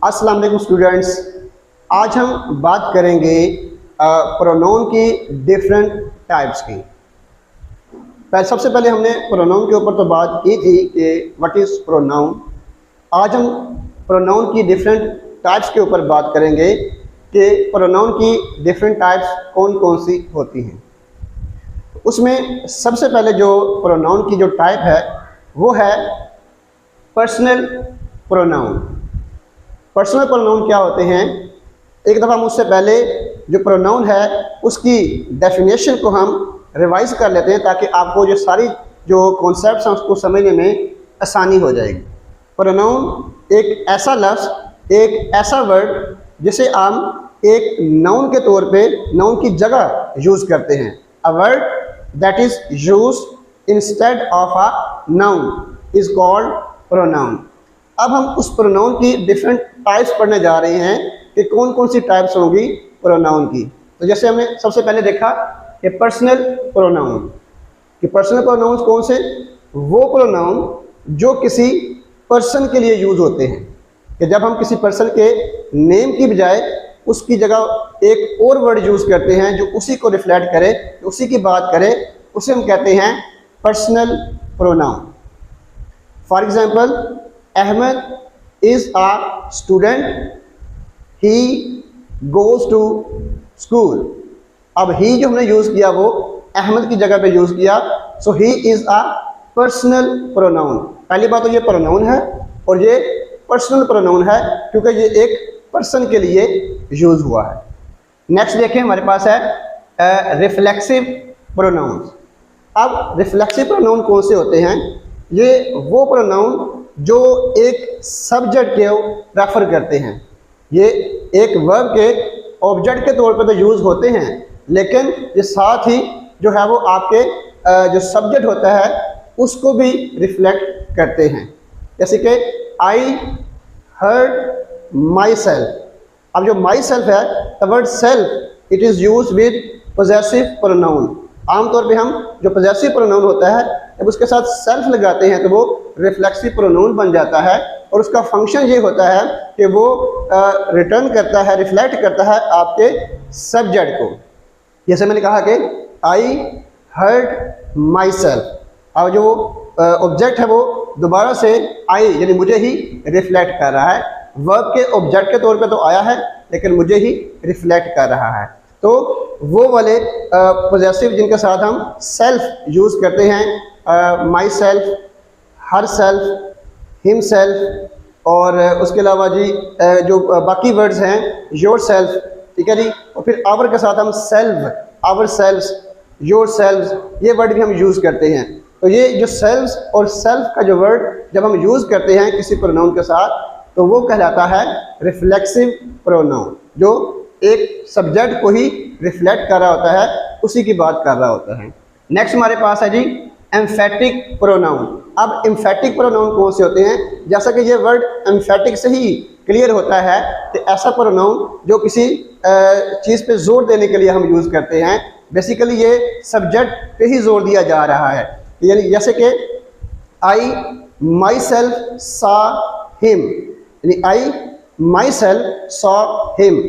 अस्सलाम वालेकुम स्टूडेंट्स। आज हम बात करेंगे प्रोनाउन की डिफरेंट टाइप्स की। सबसे पहले हमने प्रोनाउन के ऊपर तो बात की थी कि व्हाट इज़ प्रोनाउन। आज हम प्रोनाउन की डिफरेंट टाइप्स के ऊपर बात करेंगे कि प्रोनाउन की डिफरेंट टाइप्स कौन कौन सी होती हैं। उसमें सबसे पहले जो प्रोनाउन की जो टाइप है वो है पर्सनल प्रोनाउन। पर्सनल प्रोनाउन क्या होते हैं? एक दफ़ा मुझसे पहले जो प्रोनाउन है उसकी डेफिनेशन को हम रिवाइज कर लेते हैं ताकि आपको जो सारी जो कॉन्सेप्ट्स हैं उसको समझने में आसानी हो जाएगी। प्रोनाउन एक ऐसा लफ्ज़, एक ऐसा वर्ड जिसे हम एक नाउन के तौर पे नाउन की जगह यूज़ करते हैं। A word that is used instead of a noun is called pronoun. अब हम उस प्रोनाउन की डिफरेंट टाइप्स पढ़ने जा रहे हैं कि कौन कौन सी टाइप्स होंगी प्रोनाउन की। तो जैसे हमने सबसे पहले देखा कि पर्सनल प्रोनाउन, कि पर्सनल प्रोनाउन कौन से? वो प्रोनाउन जो किसी पर्सन के लिए यूज़ होते हैं, कि जब हम किसी पर्सन के नेम की बजाय उसकी जगह एक और वर्ड यूज़ करते हैं जो उसी को रिफ्लेक्ट करे, उसी की बात करे, उसे हम कहते हैं personal pronoun. For example, Ahmad is a student, he goes to school। अब he जो हमने यूज़ किया वो अहमद की जगह पे यूज़ किया, so he is a personal pronoun। पहली बात तो ये प्रोनाउन है और ये पर्सनल प्रोनाउन है क्योंकि ये एक पर्सन के लिए यूज़ हुआ है। नेक्स्ट देखें, हमारे पास है रिफ्लेक्सिव प्रोनाउन। अब रिफ्लेक्सिव प्रोनाउन कौन से होते हैं? ये वो प्रोनाउन जो एक सब्जेक्ट के रेफर करते हैं। ये एक वर्ब के ऑब्जेक्ट के तौर पर तो यूज़ होते हैं, लेकिन ये साथ ही जो है वो आपके जो सब्जेक्ट होता है उसको भी रिफ्लेक्ट करते हैं। जैसे कि आई हर्ड माई सेल्फ। अब जो माई सेल्फ है, the word self it is use with possessive pronoun. आमतौर पे हम जो पोजेसिव प्रोनाउन होता है जब उसके साथ सेल्फ लगाते हैं तो वो रिफ्लेक्सिव प्रोनाउन बन जाता है और उसका फंक्शन ये होता है कि वो रिटर्न करता है, रिफ्लेक्ट करता है आपके सब्जेक्ट को। जैसे मैंने कहा कि आई हर्ड माई सेल्फ। अब जो ऑब्जेक्ट है वो दोबारा से आई यानी मुझे ही रिफ्लेक्ट कर रहा है। वर्ब के ऑब्जेक्ट के तौर पे तो आया है लेकिन मुझे ही रिफ्लेक्ट कर रहा है। तो वो वाले पोजेसिव जिनके साथ हम सेल्फ यूज़ करते हैं, my self, her self, him self, और उसके अलावा जी जो बाकी वर्ड्स हैं योर सेल्फ, ठीक है जी, और फिर आवर के साथ हम self, our selfs, your selfs, ये वर्ड भी हम यूज़ करते हैं। तो ये जो सेल्फ्स और सेल्फ का जो वर्ड जब हम यूज़ करते हैं किसी प्रोनाउन के साथ तो वो कहलाता है रिफ्लेक्सिव प्रोनाउन, जो एक सब्जेक्ट को ही रिफ्लेक्ट कर रहा होता है, उसी की बात कर रहा होता है। नेक्स्ट हमारे पास है जी एम्फेटिक प्रोनाउन। अब एम्फेटिक प्रोनाउन कौन से होते हैं? जैसा कि ये वर्ड एम्फेटिक से ही क्लियर होता है कि ऐसा प्रोनाउन जो किसी चीज़ पे जोर देने के लिए हम यूज़ करते हैं। बेसिकली ये सब्जेक्ट पे ही जोर दिया जा रहा है, यानी जैसे कि आई माई सेल्फ सॉ हिम, यानी आई माई सेल्फ सॉ हिम।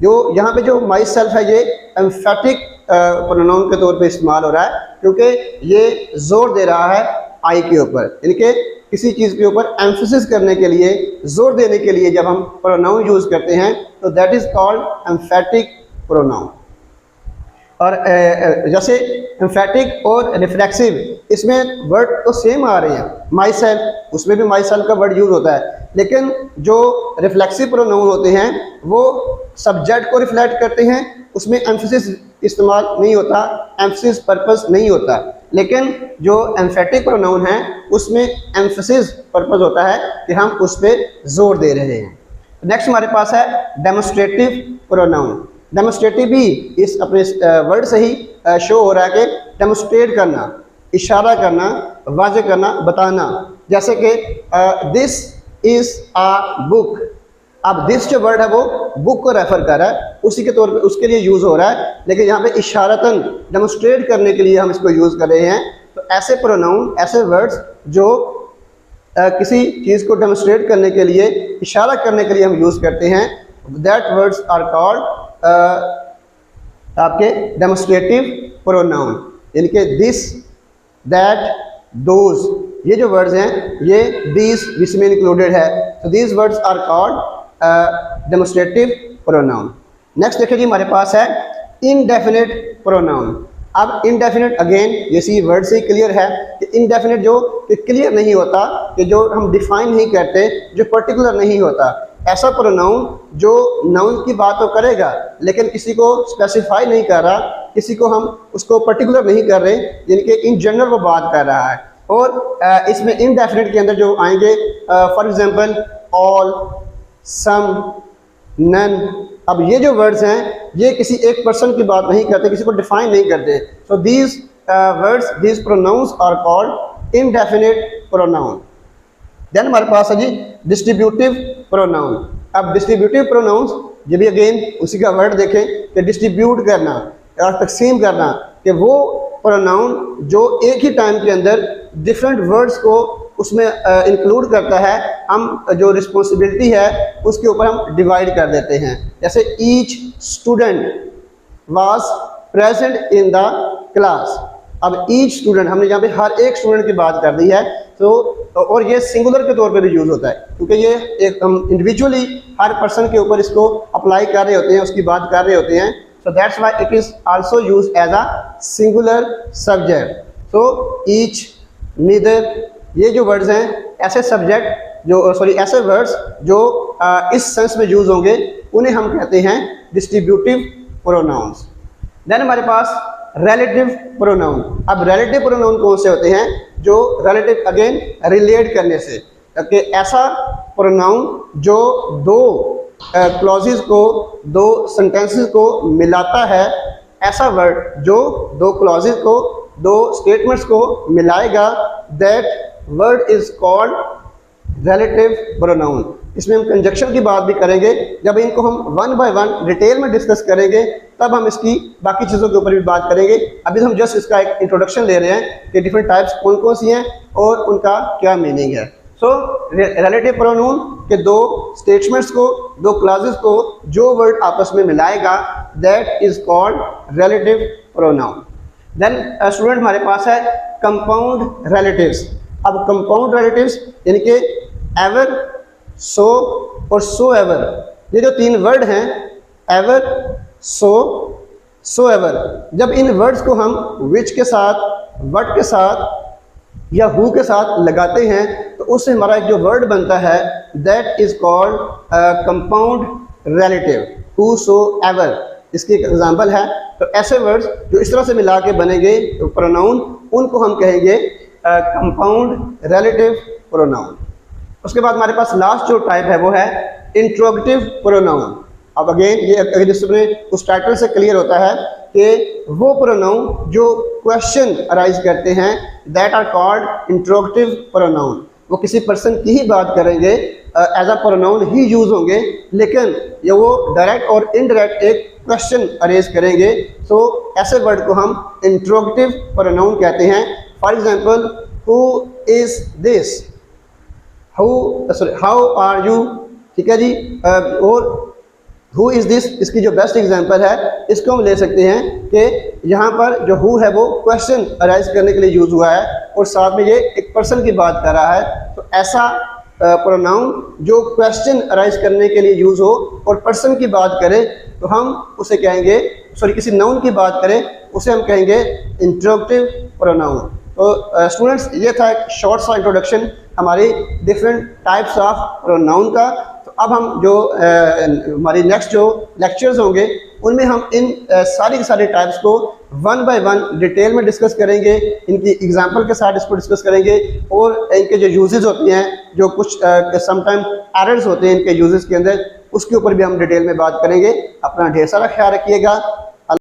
जो यहाँ पे जो माई सेल्फ है ये एम्फेटिक प्रोनाउन के तौर पे इस्तेमाल हो रहा है क्योंकि ये जोर दे रहा है आई के ऊपर, यानी कि किसी चीज़ के ऊपर एम्फेसिस करने के लिए, जोर देने के लिए जब हम प्रोनाउन यूज़ करते हैं तो that is called emphatic pronoun. और जैसे एम्फेटिक और रिफ्लेक्सिव इसमें वर्ड तो सेम आ रहे हैं। माई सेल्फ, उसमें भी माई सेल्फ का वर्ड यूज़ होता है, लेकिन जो रिफ्लेक्सिव प्रोनाउन होते हैं वो सब्जेक्ट को रिफ्लेक्ट करते हैं, उसमें एम्फेसिस इस्तेमाल नहीं होता, एम्फेसिस पर्पस नहीं होता। लेकिन जो एम्फेटिक प्रोनाउन है उसमें एम्फेसिस पर्पस होता है कि हम उस पर जोर दे रहे हैं। नेक्स्ट हमारे पास है डेमोस्ट्रेटिव प्रोनाउन। डेमोस्ट्रेटिव भी इस अपने वर्ड से ही शो हो रहा है कि डेमोस्ट्रेट करना, इशारा करना, वाज़े करना, बताना। जैसे कि दिस इज़ आ बुक। अब दिस जो वर्ड है वो बुक को रेफर कर रहा है, उसी के तौर पे उसके लिए यूज़ हो रहा है, लेकिन यहाँ पे इशारतन डेमोस्ट्रेट करने के लिए हम इसको यूज़ कर रहे हैं। तो ऐसे प्रोनाउन, ऐसे वर्ड्स जो किसी चीज़ को डेमोस्ट्रेट करने के लिए, इशारा करने के लिए हम यूज़ करते हैं, दैट वर्ड्स आर कॉल्ड आपके डेमोस्ट्रेटिव प्रोनाउन। यानी कि दिस, दैट, दोज, ये जो वर्ड्स हैं ये दीज इसमें इंक्लूडेड है। तो these words are called demonstrative pronoun. Next देखिए जी, हमारे पास है इनडेफिनिट प्रोनाउन। अब इनडेफिनिट अगेन इसी वर्ड से ही क्लियर है कि इनडेफिनिट जो कि क्लियर नहीं होता, कि जो हम डिफाइन नहीं करते, जो पर्टिकुलर नहीं होता, ऐसा प्रोनाउन जो नाउन की बात तो करेगा लेकिन किसी को स्पेसिफाई नहीं कर रहा, किसी को हम उसको पर्टिकुलर नहीं कर रहे, यानी कि इन जनरल वो बात कर रहा है। और इसमें इनडेफिनिट के अंदर जो आएंगे for example all, some, none. अब ये जो वर्ड्स हैं ये किसी एक पर्सन की बात नहीं करते, किसी को डिफाइन नहीं करते। So these words, these pronouns are called indefinite pronoun. Then हमारे पास है जी डिस्ट्रीब्यूटिव प्रोनाउन। अब डिस्ट्रीब्यूटिव प्रोनाउंस ये भी अगेन उसी का वर्ड देखें कि डिस्ट्रीब्यूट करना और तकसीम करना, कि वो प्रोनाउन जो एक ही टाइम के अंदर डिफरेंट वर्ड्स को उसमें इंक्लूड करता है, हम जो रिस्पॉन्सिबिलिटी है उसके ऊपर हम डिवाइड कर देते हैं। जैसे each student was present in the class. अब ईच स्टूडेंट, हमने यहाँ पे हर एक स्टूडेंट की बात कर दी है, तो और ये सिंगुलर के तौर पे भी यूज़ होता है क्योंकि ये एक हम इंडिविजुअली हर पर्सन के ऊपर इसको अप्लाई कर रहे होते हैं, उसकी बात कर रहे होते हैं। So that's why it is also use as a singular subject. So each, neither, ये जो वर्ड्स हैं ऐसे सब्जेक्ट जो ऐसे वर्ड्स जो इस सेंस में यूज होंगे उन्हें हम कहते हैं डिस्ट्रीब्यूटिव प्रोनाउंस। देन हमारे पास रिलेटिव प्रोनाउन। अब रिलेटिव प्रोनाउन कौन से होते हैं? जो रिलेटिव अगेन रिलेट करने से, कि ऐसा प्रोनाउन जो दो क्लॉजेस को, दो सेंटेंसेस को मिलाता है, ऐसा वर्ड जो दो क्लॉजेस को, दो स्टेटमेंट्स को मिलाएगा, that word is called relative pronoun. इसमें हम कंजक्शन की बात भी करेंगे, जब इनको हम वन बाय वन डिटेल में डिस्कस करेंगे तब हम इसकी बाकी चीज़ों के ऊपर भी बात करेंगे। अभी हम जस्ट इसका एक इंट्रोडक्शन ले रहे हैं कि डिफरेंट टाइप्स कौन कौन सी हैं और उनका क्या मीनिंग है। सो रिलेटिव प्रोनाउन के दो स्टेटमेंट्स को, दो क्लॉजेस को जो वर्ड आपस में मिलाएगा, that is called relative pronoun. Then student हमारे पास है कंपाउंड रिलेटिव्स। अब कंपाउंड रिलेटिव्स यानी कि एवर, सो और सो एवर, ये जो तीन वर्ड हैं एवर, सो एवर, जब इन वर्ड्स को हम विच के साथ, वट के साथ या हु के साथ लगाते हैं तो उससे हमारा एक जो वर्ड बनता है that is called compound relative, who, so ever. इसकी एक एग्जांपल है। तो ऐसे वर्ड्स जो इस तरह से मिला के बनेंगे प्रोनाउन, उनको हम कहेंगे कंपाउंड रिलेटिव प्रोनाउन। उसके बाद हमारे पास लास्ट जो टाइप है वो है इंट्रोगेटिव प्रोनाउन। अब अगेन ये अगर जिसमें उस टाइटल से क्लियर होता है कि वो प्रोनाउन जो क्वेश्चन अराइज करते हैं, that are called interrogative pronoun. वो किसी पर्सन की ही बात करेंगे, एज अ प्रोनाउन ही यूज होंगे, लेकिन ये वो डायरेक्ट और इनडायरेक्ट एक क्वेश्चन अरेज करेंगे। सो ऐसे वर्ड को हम इंट्रोगेटिव प्रोनाउन कहते हैं। For example, who is this, how are you, ठीक है जी। और हु इज़ दिस, इसकी जो बेस्ट एग्जांपल है इसको हम ले सकते हैं कि यहाँ पर जो हु है वो क्वेश्चन अराइज करने के लिए यूज़ हुआ है और साथ में ये एक पर्सन की बात कर रहा है। तो ऐसा प्रोनाउन जो क्वेश्चन अराइज करने के लिए यूज़ हो और पर्सन की बात करे तो हम उसे कहेंगे, किसी नाउन की बात करें उसे हम कहेंगे इंट्रोगेटिव प्रोनाउन। तो स्टूडेंट्स, ये था एक शॉर्ट सा इंट्रोडक्शन हमारी डिफरेंट टाइप्स ऑफ प्रोनाउन का। तो अब हम जो हमारी नेक्स्ट जो लेक्चर्स होंगे उनमें हम इन सारी की सारी टाइप्स को वन बाय वन डिटेल में डिस्कस करेंगे, इनकी एग्जांपल के साथ इसको डिस्कस करेंगे और इनके जो यूजेस होते हैं, जो कुछ समटाइम एरर्स होते हैं इनके यूजेस के अंदर, उसके ऊपर भी हम डिटेल में बात करेंगे। अपना ढेर सारा ख्याल रखिएगा।